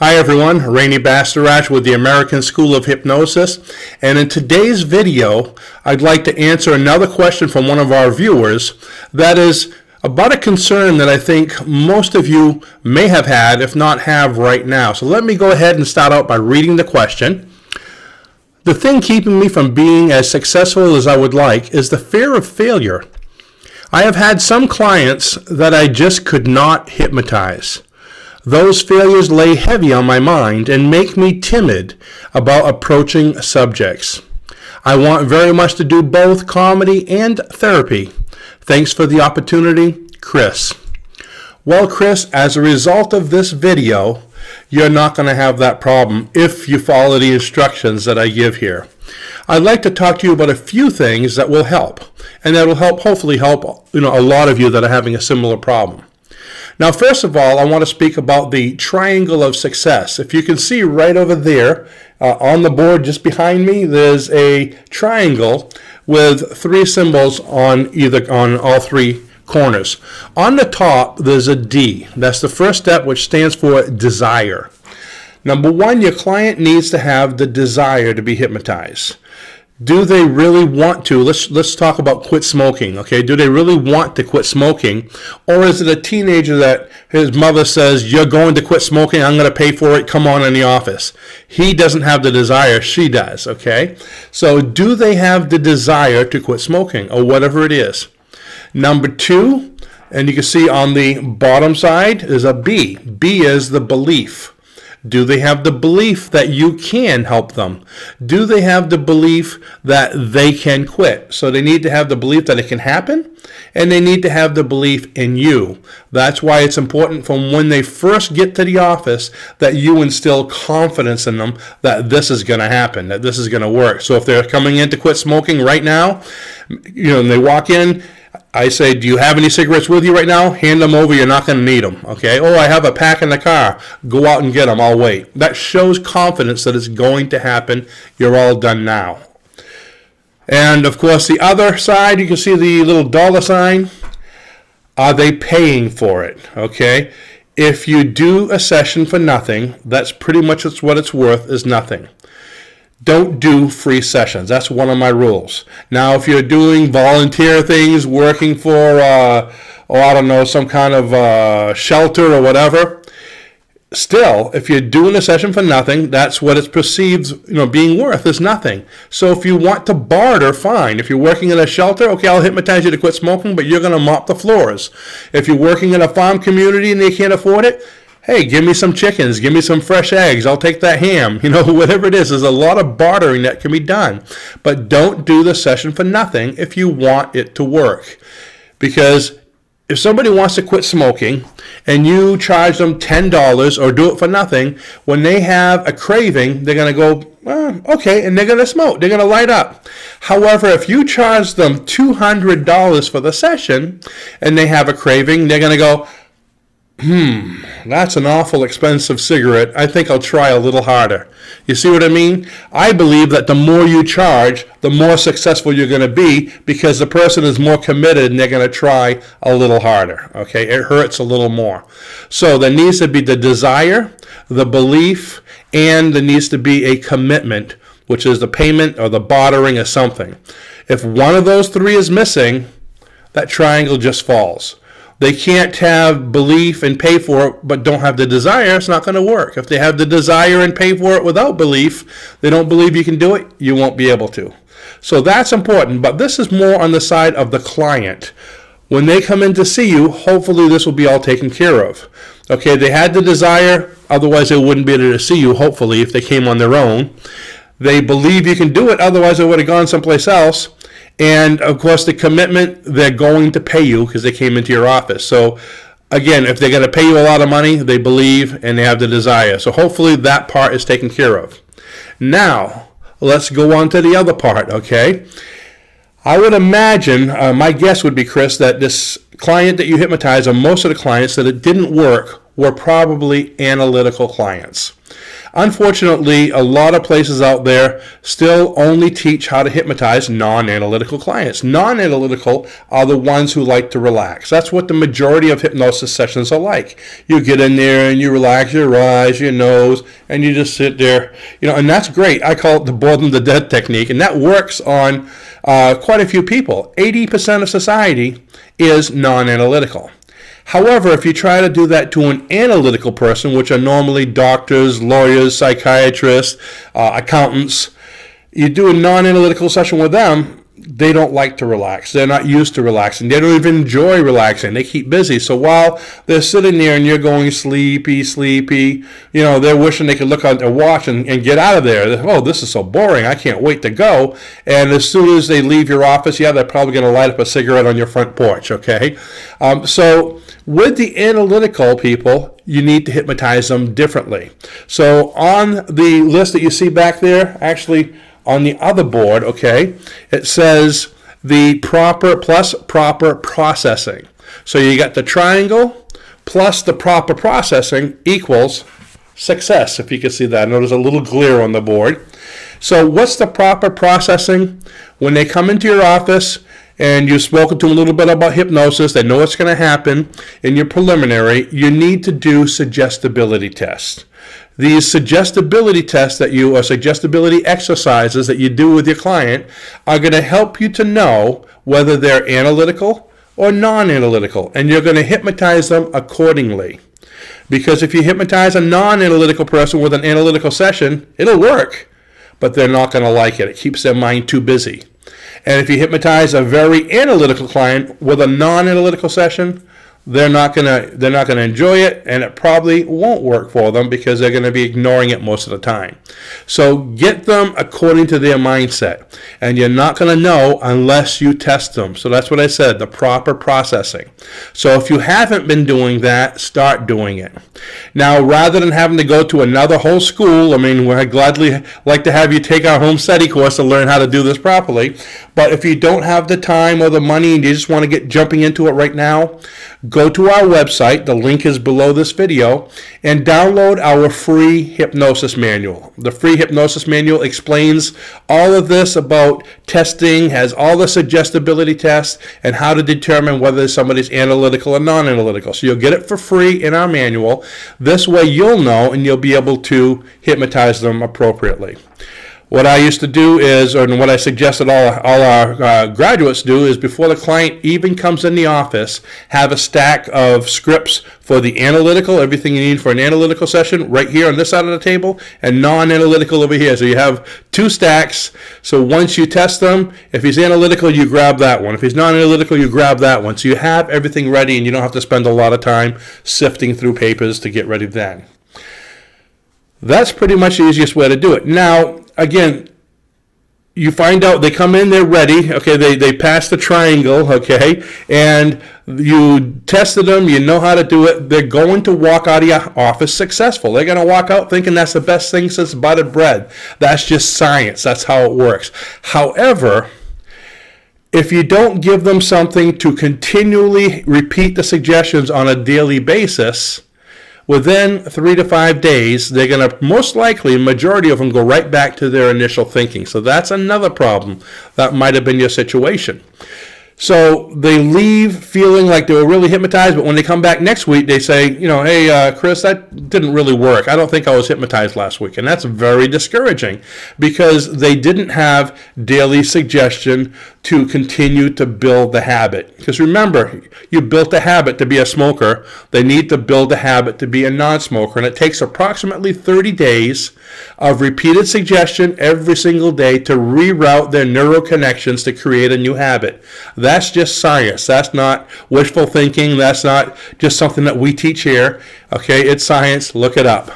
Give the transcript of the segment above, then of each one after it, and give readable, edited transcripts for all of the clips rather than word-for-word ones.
Hi everyone, Rene Bastarache with the American School of Hypnosis, and in today's video I'd like to answer another question from one of our viewers that is about a concern that I think most of you may have had, if not have right now. So let me go ahead and start out by reading the question. The thing keeping me from being as successful as I would like is the fear of failure. I have had some clients that I just could not hypnotize. Those failures lay heavy on my mind and make me timid about approaching subjects. I want very much to do both comedy and therapy. Thanks for the opportunity, Chris. Well, Chris, as a result of this video, you're not going to have that problem if you follow the instructions that I give here. I'd like to talk to you about a few things that will help, and that will hopefully help a lot of you that are having a similar problem. Now, first of all, I want to speak about the triangle of success. If you can see right over there on the board just behind me, there's a triangle with three symbols on all three corners. On the top, there's a D. That's the first step, which stands for desire. Number one, your client needs to have the desire to be hypnotized. Do they really want to? Let's talk about quit smoking, okay? Do they really want to quit smoking? Or is it a teenager that his mother says, you're going to quit smoking, I'm going to pay for it, come on in the office? He doesn't have the desire, she does, okay? So do they have the desire to quit smoking or whatever it is? Number two, and you can see on the bottom side, is a B. B is the belief. Do they have the belief that you can help them? Do they have the belief that they can quit? So they need to have the belief that it can happen, and they need to have the belief in you. That's why it's important from when they first get to the office that you instill confidence in them that this is going to happen, that this is going to work. So if they're coming in to quit smoking right now, and they walk in, I say, do you have any cigarettes with you right now? Hand them over. You're not going to need them. Okay? Oh, I have a pack in the car. Go out and get them. I'll wait. That shows confidence that it's going to happen. You're all done now. And, of course, the other side, you can see the little dollar sign. Are they paying for it? Okay? If you do a session for nothing, that's pretty much what it's worth, is nothing. Don't do free sessions. That's one of my rules. Now, if you're doing volunteer things, working for, I don't know, some kind of shelter or whatever, still, if you're doing a session for nothing, that's what it's perceived, being worth is nothing. So if you want to barter, fine. If you're working in a shelter, okay, I'll hypnotize you to quit smoking, but you're going to mop the floors. If you're working in a farm community and they can't afford it, hey, give me some chickens, give me some fresh eggs, I'll take that ham, whatever it is. There's a lot of bartering that can be done. But don't do the session for nothing if you want it to work. Because if somebody wants to quit smoking and you charge them $10 or do it for nothing, when they have a craving, they're going to go, okay, and they're going to smoke. They're going to light up. However, if you charge them $200 for the session and they have a craving, they're going to go, that's an awful expensive cigarette. I think I'll try a little harder. You see what I mean? I believe that the more you charge, the more successful you're going to be because the person is more committed and they're going to try a little harder. Okay? It hurts a little more. So there needs to be the desire, the belief, and there needs to be a commitment, which is the payment or the bartering of something. If one of those three is missing, that triangle just falls. They can't have belief and pay for it, but don't have the desire. It's not going to work. If they have the desire and pay for it without belief, they don't believe you can do it, you won't be able to. So that's important, but this is more on the side of the client. When they come in to see you, hopefully this will be all taken care of. Okay, they had the desire, otherwise they wouldn't be able to see you, hopefully, if they came on their own. They believe you can do it, otherwise they would have gone someplace else. And, of course, the commitment, they're going to pay you because they came into your office. So, again, if they're going to pay you a lot of money, they believe and they have the desire. So hopefully that part is taken care of. Now, let's go on to the other part, okay? I would imagine, my guess would be, Chris, that this client that you hypnotize, or most of the clients, that it didn't work were probably analytical clients. Unfortunately, a lot of places out there still only teach how to hypnotize non-analytical clients. Non-analytical are the ones who like to relax. That's what the majority of hypnosis sessions are like. You get in there and you relax your eyes, your nose, and you just sit there, and that's great. I call it the bored and the dead technique, and that works on quite a few people. 80% of society is non-analytical. However, if you try to do that to an analytical person, which are normally doctors, lawyers, psychiatrists, accountants, you do a non-analytical session with them, they don't like to relax. They're not used to relaxing. They don't even enjoy relaxing. They keep busy. So while they're sitting there and you're going sleepy, they're wishing they could look on their watch and get out of there. Oh, this is so boring. I can't wait to go. And as soon as they leave your office, they're probably going to light up a cigarette on your front porch, okay? So with the analytical people, you need to hypnotize them differently. So on the list that you see back there, actually on the other board, okay, it says the proper plus proper processing. So you got the triangle plus the proper processing equals success, if you can see that. I know there's a little glare on the board. So what's the proper processing? When they come into your office and you've spoken to them a little bit about hypnosis, they know what's going to happen in your preliminary, you need to do suggestibility tests. These suggestibility tests or suggestibility exercises that you do with your client are going to help you to know whether they're analytical or non-analytical, and you're going to hypnotize them accordingly. Because if you hypnotize a non-analytical person with an analytical session, it'll work, but they're not going to like it. It keeps their mind too busy. And if you hypnotize a very analytical client with a non-analytical session, they're not gonna enjoy it, and it probably won't work for them because they're going to be ignoring it most of the time. So get them according to their mindset, and you're not going to know unless you test them. So that's what I said, the proper processing. So if you haven't been doing that, start doing it. Now, rather than having to go to another whole school, I'd gladly like to have you take our home study course to learn how to do this properly. But if you don't have the time or the money and you just want to get jumping into it right now, go to our website, the link is below this video, and download our free hypnosis manual. The free hypnosis manual explains all of this about testing, has all the suggestibility tests, and how to determine whether somebody's analytical or non-analytical. So you'll get it for free in our manual. This way you'll know and you'll be able to hypnotize them appropriately. What I used to do is, or what I suggested all our graduates do, is before the client even comes in the office, have a stack of scripts for the analytical, everything you need for an analytical session, right here on this side of the table, and non-analytical over here. So you have two stacks. So once you test them, if he's analytical, you grab that one. If he's non-analytical, you grab that one. So you have everything ready, and you don't have to spend a lot of time sifting through papers to get ready then. That's pretty much the easiest way to do it. Now, again, you find out they come in, they're ready, okay, they pass the triangle, okay, and you tested them, you know how to do it, they're going to walk out of your office successful. They're going to walk out thinking that's the best thing since buttered bread. That's just science. That's how it works. However, if you don't give them something to continually repeat the suggestions on a daily basis, within 3 to 5 days, they're going to most likely, a majority of them, go right back to their initial thinking. So that's another problem. That might have been your situation. So they leave feeling like they were really hypnotized, but when they come back next week, they say, hey, Chris, that didn't really work. I don't think I was hypnotized last week. And that's very discouraging because they didn't have daily suggestion to continue to build the habit. Because remember, you built a habit to be a smoker. They need to build a habit to be a non-smoker. And it takes approximately 30 days of repeated suggestion every single day to reroute their neural connections to create a new habit. That's just science. That's not wishful thinking. That's not just something that we teach here. Okay, it's science. Look it up.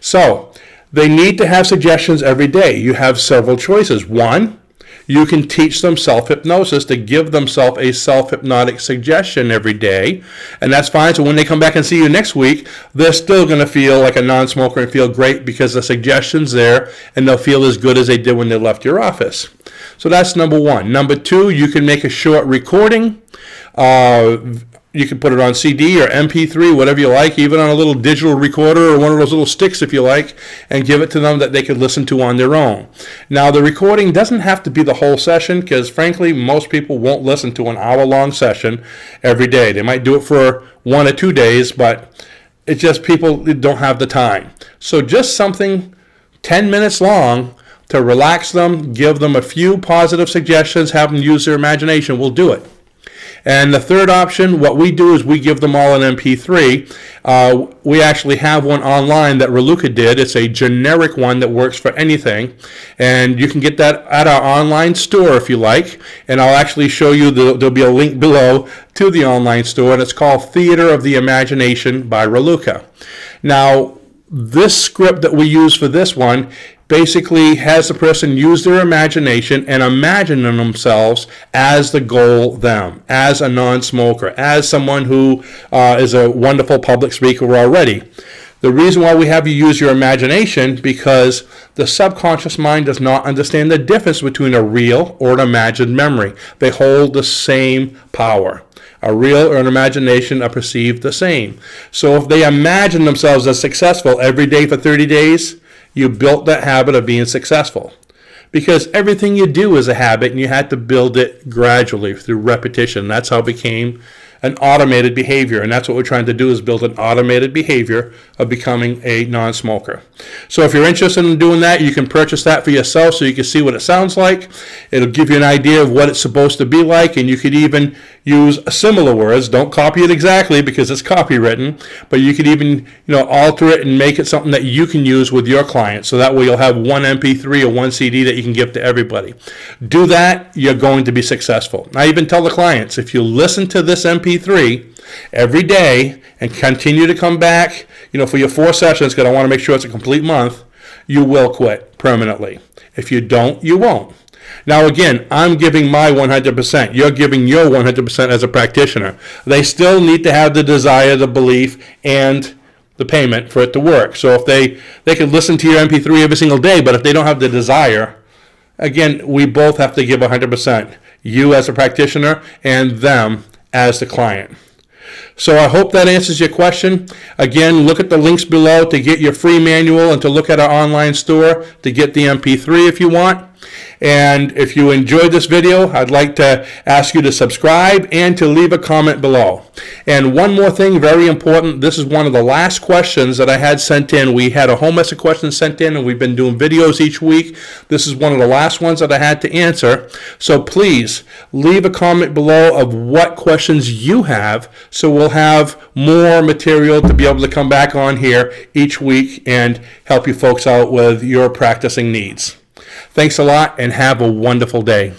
So they need to have suggestions every day. You have several choices. One, you can teach them self-hypnosis to give themselves a self-hypnotic suggestion every day, and that's fine. So when they come back and see you next week, they're still going to feel like a non-smoker and feel great because the suggestion's there, and they'll feel as good as they did when they left your office. So that's number one. Number two, you can make a short recording. You can put it on CD or MP3, whatever you like, even on a little digital recorder or one of those little sticks if you like, and give it to them that they could listen to on their own. Now, the recording doesn't have to be the whole session because, frankly, most people won't listen to an hour-long session every day. They might do it for 1 or 2 days, but it's just people don't have the time. So just something 10 minutes long to relax them, give them a few positive suggestions, have them use their imagination, we'll do it. And the third option, what we do is we give them all an MP3. We actually have one online that Raluca did. It's a generic one that works for anything. And you can get that at our online store if you like. And I'll actually show you, there'll be a link below to the online store. And it's called Theater of the Imagination by Raluca. Now, this script that we use for this one basically has the person use their imagination and imagine themselves as the goal them, as a non-smoker, as someone who is a wonderful public speaker already. The reason why we have you use your imagination because the subconscious mind does not understand the difference between a real or an imagined memory. They hold the same power. A real or an imagination are perceived the same. So if they imagine themselves as successful every day for 30 days, you built that habit of being successful. Because everything you do is a habit and you had to build it gradually through repetition. That's how it became an automated behavior, and that's what we're trying to do is build an automated behavior of becoming a non-smoker. So if you're interested in doing that, you can purchase that for yourself so you can see what it sounds like. It'll give you an idea of what it's supposed to be like, and you could even use similar words. Don't copy it exactly because it's copywritten, but you could even alter it and make it something that you can use with your clients. So that way you'll have one MP3 or one CD that you can give to everybody. Do that, you're going to be successful. I even tell the clients, if you listen to this MP3 every day and continue to come back, for your 4 sessions, because I want to make sure it's a complete month, you will quit permanently. If you don't, you won't. Now again, I'm giving my 100%. You're giving your 100% as a practitioner. They still need to have the desire, the belief, and the payment for it to work. So if they can listen to your MP3 every single day, but if they don't have the desire, again, we both have to give 100%. You as a practitioner and them as the client. So I hope that answers your question. Again, look at the links below to get your free manual and to look at our online store to get the MP3 if you want. And if you enjoyed this video, I'd like to ask you to subscribe and to leave a comment below. And one more thing, very important, this is one of the last questions that I had sent in. We had a whole mess of questions sent in, and we've been doing videos each week. This is one of the last ones that I had to answer. So please leave a comment below of what questions you have, so we'll have more material to be able to come back on here each week and help you folks out with your practicing needs. Thanks a lot and have a wonderful day.